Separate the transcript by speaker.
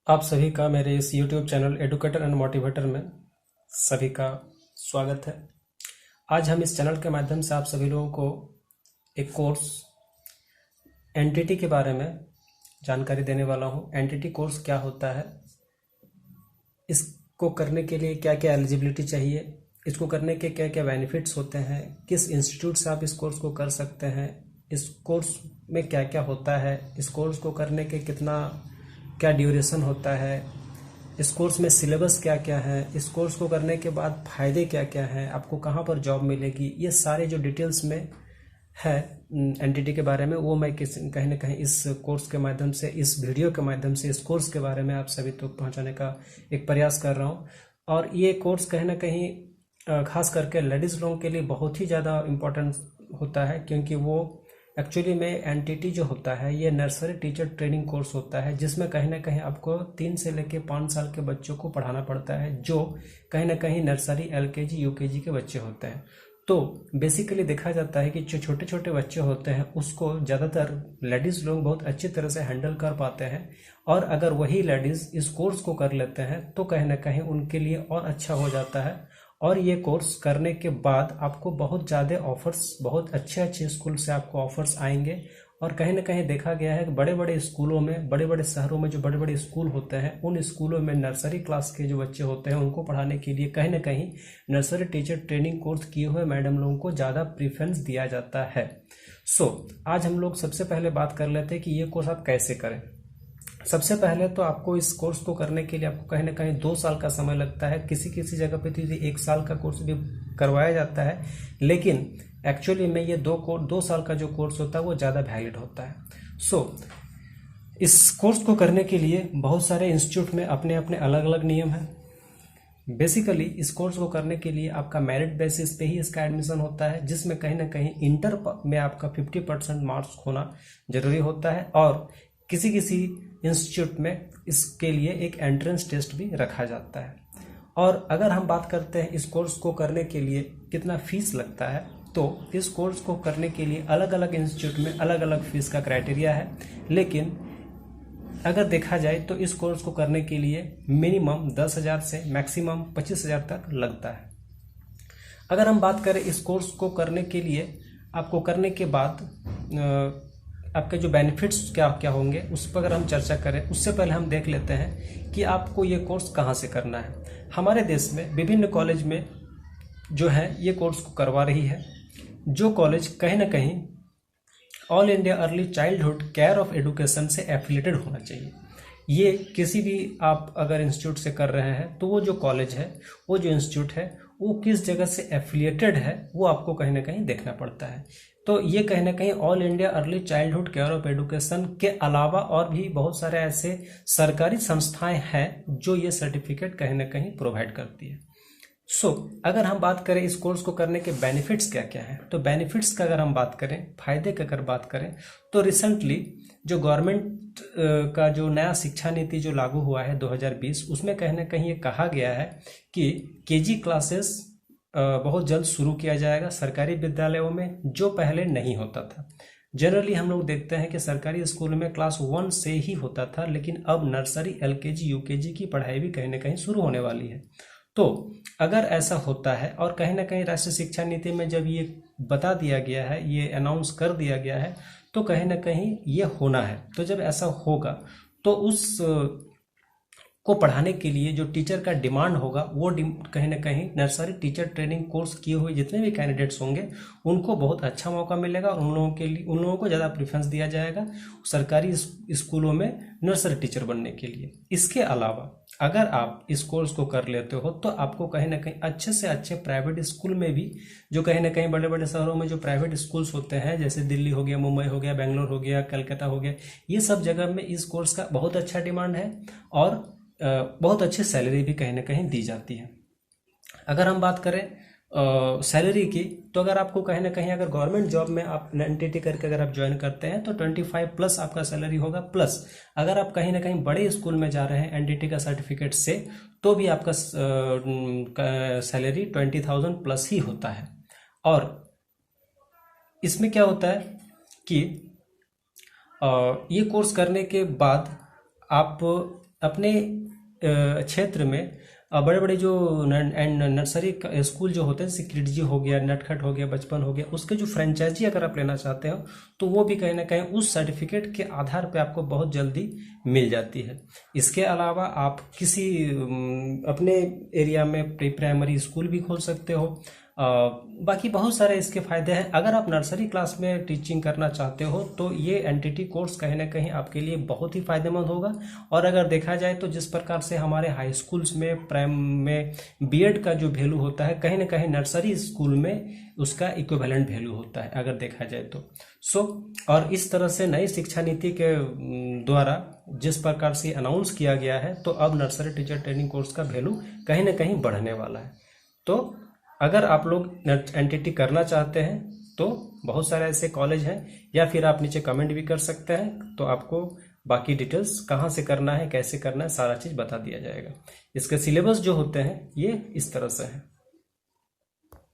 Speaker 1: आप सभी का मेरे इस YouTube channel educator and motivator में सभी का स्वागत है। आज हम इस चैनल के माध्यम से आप सभी लोगों को एक कोर्स एनटीटी के बारे में जानकारी देने वाला हूं। एनटीटी कोर्स क्या होता है, इसको करने के लिए क्या क्या एलिजिबिलिटी चाहिए, इसको करने के क्या क्या बेनिफिट्स होते हैं, किस इंस्टीट्यूट से आप इस कोर्स को कर सकते हैं, इस कोर्स में क्या क्या होता है, इस कोर्स को करने के कितना क्या ड्यूरेशन होता है, इस कोर्स में सिलेबस क्या क्या है, इस कोर्स को करने के बाद फ़ायदे क्या क्या हैं, आपको कहाँ पर जॉब मिलेगी, ये सारे जो डिटेल्स में है एनटीटी के बारे में वो मैं कहीं ना कहीं इस कोर्स के माध्यम से, इस वीडियो के माध्यम से इस कोर्स के बारे में आप सभी तक पहुंचाने का एक प्रयास कर रहा हूं। और ये कोर्स कहीं ना कहीं खास करके लेडीज़ लोगों के लिए बहुत ही ज़्यादा इम्पोर्टेंट होता है, क्योंकि वो एक्चुअली में एनटीटी जो होता है ये नर्सरी टीचर ट्रेनिंग कोर्स होता है, जिसमें कहीं ना कहीं आपको 3 से लेकर 5 साल के बच्चों को पढ़ाना पड़ता है, जो कहीं ना कहीं नर्सरी एलकेजी यूकेजी के बच्चे होते हैं। तो बेसिकली देखा जाता है कि जो छोटे छोटे बच्चे होते हैं उसको ज़्यादातर लेडीज़ लोग बहुत अच्छी तरह से हैंडल कर पाते हैं, और अगर वही लेडीज़ इस कोर्स को कर लेते हैं तो कहीं ना कहीं उनके लिए और अच्छा हो जाता है। और ये कोर्स करने के बाद आपको बहुत ज़्यादा ऑफर्स, बहुत अच्छे अच्छे स्कूल से आपको ऑफर्स आएंगे। और कहीं ना कहीं देखा गया है कि बड़े बड़े स्कूलों में, बड़े बड़े शहरों में जो बड़े बड़े स्कूल होते हैं, उन स्कूलों में नर्सरी क्लास के जो बच्चे होते हैं उनको पढ़ाने के लिए कहीं ना कहीं नर्सरी टीचर ट्रेनिंग कोर्स किए हुए मैडम लोगों को ज़्यादा प्रीफरेंस दिया जाता है। आज हम लोग सबसे पहले बात कर लेते हैं कि ये कोर्स आप कैसे करें। सबसे पहले तो आपको इस कोर्स को करने के लिए आपको कहीं ना कहीं 2 साल का समय लगता है। किसी किसी जगह पे तो 1 साल का कोर्स भी करवाया जाता है, लेकिन एक्चुअली में ये 2 साल का जो कोर्स होता है वो ज़्यादा वैलिड होता है। इस कोर्स को करने के लिए बहुत सारे इंस्टीट्यूट में अपने अपने अलग अलग नियम हैं। बेसिकली इस कोर्स को करने के लिए आपका मेरिट बेसिस पे ही इसका एडमिशन होता है, जिसमें कहीं ना कहीं इंटर में आपका 50% मार्क्स होना जरूरी होता है, और किसी किसी इंस्टीट्यूट में इसके लिए एक एंट्रेंस टेस्ट भी रखा जाता है। और अगर हम बात करते हैं इस कोर्स को करने के लिए कितना फीस लगता है, तो इस कोर्स को करने के लिए अलग अलग इंस्टीट्यूट में अलग अलग फीस का क्राइटेरिया है, लेकिन अगर देखा जाए तो इस कोर्स को करने के लिए मिनिमम 10,000 से मैक्सिमम 25,000 तक लगता है। अगर हम बात करें इस कोर्स को करने के लिए, आपको करने के बाद आपके जो बेनिफिट्स क्या क्या होंगे उस पर अगर हम चर्चा करें, उससे पहले हम देख लेते हैं कि आपको ये कोर्स कहाँ से करना है। हमारे देश में विभिन्न कॉलेज में जो है ये कोर्स को करवा रही है। जो कॉलेज कहीं ना कहीं all India early childhood care of education से एफिलेटेड होना चाहिए। ये किसी भी आप अगर इंस्टीट्यूट से कर रहे हैं तो वो जो कॉलेज है, वो जो इंस्टीट्यूट है, वो किस जगह से एफिलिएटेड है वो आपको कहीं ना कहीं देखना पड़ता है। तो ये कहीं ना कहीं all India early childhood care of education के अलावा और भी बहुत सारे ऐसे सरकारी संस्थाएं हैं जो ये सर्टिफिकेट कहीं ना कहीं प्रोवाइड करती है। अगर हम बात करें इस कोर्स को करने के बेनिफिट्स क्या क्या हैं, तो बेनिफिट्स का अगर हम बात करें, फायदे की अगर बात करें, तो रिसेंटली जो गवर्नमेंट का जो नया शिक्षा नीति जो लागू हुआ है 2020, उसमें कहीं ना कहीं ये कहा गया है कि केजी क्लासेस बहुत जल्द शुरू किया जाएगा सरकारी विद्यालयों में, जो पहले नहीं होता था। जनरली हम लोग देखते हैं कि सरकारी स्कूल में क्लास 1 से ही होता था, लेकिन अब नर्सरी एलकेजी यूकेजी की पढ़ाई भी कहीं ना कहीं शुरू होने वाली है। तो अगर ऐसा होता है, और कहीं ना कहीं राष्ट्रीय शिक्षा नीति में जब ये बता दिया गया है, ये अनाउंस कर दिया गया है, तो कहीं ना कहीं ये होना है। तो जब ऐसा होगा तो उस को पढ़ाने के लिए जो टीचर का डिमांड होगा, वो कहीं ना कहीं नर्सरी टीचर ट्रेनिंग कोर्स किए हुए जितने भी कैंडिडेट्स होंगे उनको बहुत अच्छा मौका मिलेगा, और उन लोगों को ज़्यादा प्रेफरेंस दिया जाएगा सरकारी स्कूलों में नर्सरी टीचर बनने के लिए। इसके अलावा अगर आप इस कोर्स को कर लेते हो तो आपको कहीं ना कहीं अच्छे से अच्छे प्राइवेट स्कूल में भी, जो कहीं ना कहीं बड़े बड़े शहरों में जो प्राइवेट स्कूल्स होते हैं, जैसे दिल्ली हो गया, मुंबई हो गया, बेंगलोर हो गया, कलकत्ता हो गया, ये सब जगह में इस कोर्स का बहुत अच्छा डिमांड है, और बहुत अच्छी सैलरी भी कहीं ना कहीं दी जाती है। अगर हम बात करें सैलरी की, तो अगर आपको कहीं ना कहीं अगर गवर्नमेंट जॉब में आप एनटीटी करके अगर आप ज्वाइन करते हैं तो 25+ आपका सैलरी होगा, प्लस अगर आप कहीं ना कहीं बड़े स्कूल में जा रहे हैं एनटीटी का सर्टिफिकेट से, तो भी आपका सैलरी 20,000+ ही होता है। और इसमें क्या होता है कि ये कोर्स करने के बाद आप अपने क्षेत्र में बड़े बड़े जो नर्सरी स्कूल जो होते हैं, जैसे किड्जी हो गया, नटखट हो गया, बचपन हो गया, उसके जो फ्रेंचाइजी अगर आप लेना चाहते हो तो वो भी कहीं ना कहीं उस सर्टिफिकेट के आधार पे आपको बहुत जल्दी मिल जाती है। इसके अलावा आप किसी अपने एरिया में प्री प्राइमरी स्कूल भी खोल सकते हो। बाकी बहुत सारे इसके फायदे हैं। अगर आप नर्सरी क्लास में टीचिंग करना चाहते हो तो ये एनटीटी कोर्स कहीं ना कहीं आपके लिए बहुत ही फायदेमंद होगा। और अगर देखा जाए तो जिस प्रकार से हमारे हाई स्कूल्स में प्राइम में बीएड का जो वैल्यू होता है, कहीं ना कहीं नर्सरी स्कूल में उसका इक्विवेलेंट वैल्यू होता है अगर देखा जाए तो। और इस तरह से नई शिक्षा नीति के द्वारा जिस प्रकार से अनाउंस किया गया है, तो अब नर्सरी टीचर ट्रेनिंग कोर्स का वैल्यू कहीं ना कहीं बढ़ने वाला है। तो अगर आप लोग एनटीटी करना चाहते हैं तो बहुत सारे ऐसे कॉलेज हैं, या फिर आप नीचे कमेंट भी कर सकते हैं, तो आपको बाकी डिटेल्स कहाँ से करना है, कैसे करना है, सारा चीज़ बता दिया जाएगा। इसके सिलेबस जो होते हैं ये इस तरह से है।